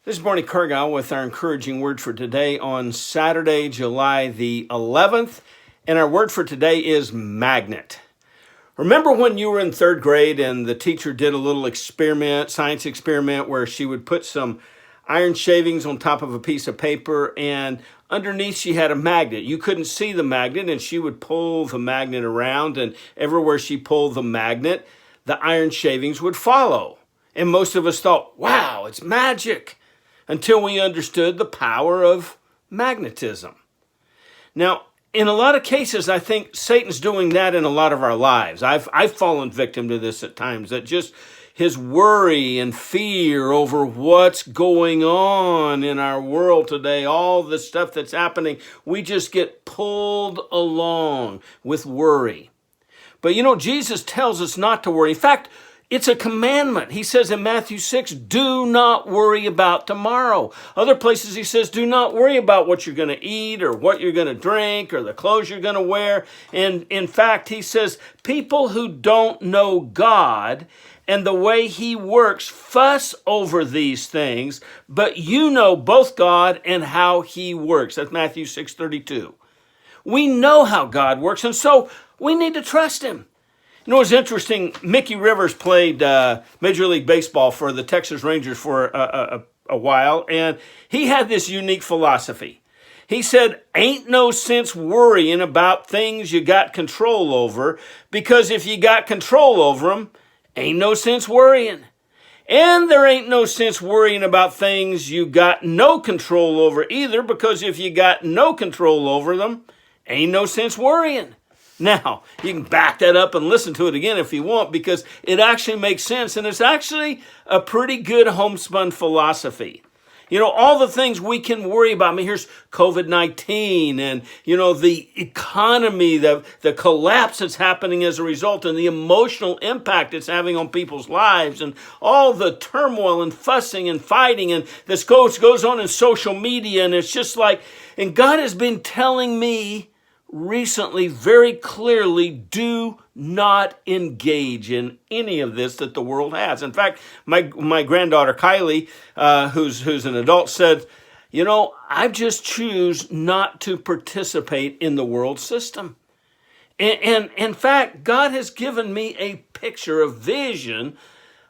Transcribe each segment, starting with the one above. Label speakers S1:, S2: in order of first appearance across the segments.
S1: This is Barney Cargile with our encouraging word for today on Saturday, July the 11th. And our word for today is magnet. Remember when you were in third grade and the teacher did a little science experiment, where she would put some iron shavings on top of a piece of paper, and underneath she had a magnet. You couldn't see the magnet, and she would pull the magnet around, and everywhere she pulled the magnet, the iron shavings would follow. And most of us thought, wow, it's magic, until we understood the power of magnetism. Now, in a lot of cases, I think Satan's doing that in a lot of our lives. I've fallen victim to this at times, that just his worry and fear over what's going on in our world today, all the stuff that's happening, we just get pulled along with worry. But you know, Jesus tells us not to worry. In fact, it's a commandment. He says in Matthew 6, do not worry about tomorrow. Other places he says, do not worry about what you're going to eat or what you're going to drink or the clothes you're going to wear. And in fact, he says, people who don't know God and the way he works fuss over these things, but you know both God and how he works. That's Matthew 6:32. We know how God works, and so we need to trust him. You know, it's interesting. Mickey Rivers played Major League Baseball for the Texas Rangers for a while, and he had this unique philosophy. He said, ain't no sense worrying about things you got control over, because if you got control over them, ain't no sense worrying. And there ain't no sense worrying about things you got no control over either, because if you got no control over them, ain't no sense worrying. Now, you can back that up and listen to it again if you want, because it actually makes sense, and it's actually a pretty good homespun philosophy. You know, all the things we can worry about. I mean, here's COVID-19 and, you know, the economy, the collapse that's happening as a result, and the emotional impact it's having on people's lives, and all the turmoil and fussing and fighting, and this goes on in social media, and it's just like, and God has been telling me recently very clearly, do not engage in any of this that the world has. In fact, my granddaughter Kylie, who's an adult, said, you know, I just choose not to participate in the world system. And in fact, God has given me a picture, a vision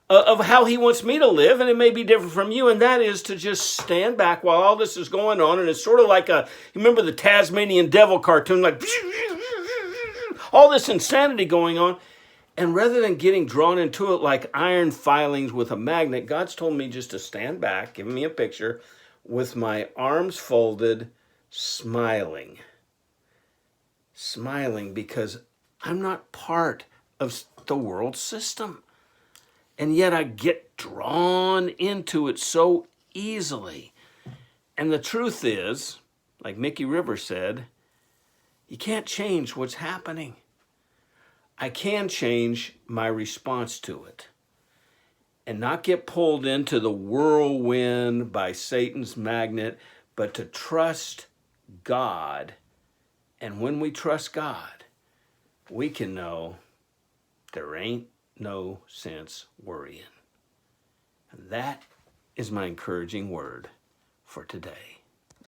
S1: of how he wants me to live, and it may be different from you, and that is to just stand back while all this is going on. And it's sort of like you remember the Tasmanian Devil cartoon, like all this insanity going on. And rather than getting drawn into it like iron filings with a magnet, God's told me just to stand back, giving me a picture, with my arms folded, smiling. Smiling because I'm not part of the world system. And yet I get drawn into it so easily. And the truth is, like Mickey Rivers said, you can't change what's happening. I can change my response to it and not get pulled into the whirlwind by Satan's magnet, but to trust God. And when we trust God, we can know there ain't no sense worrying. And that is my encouraging word for today.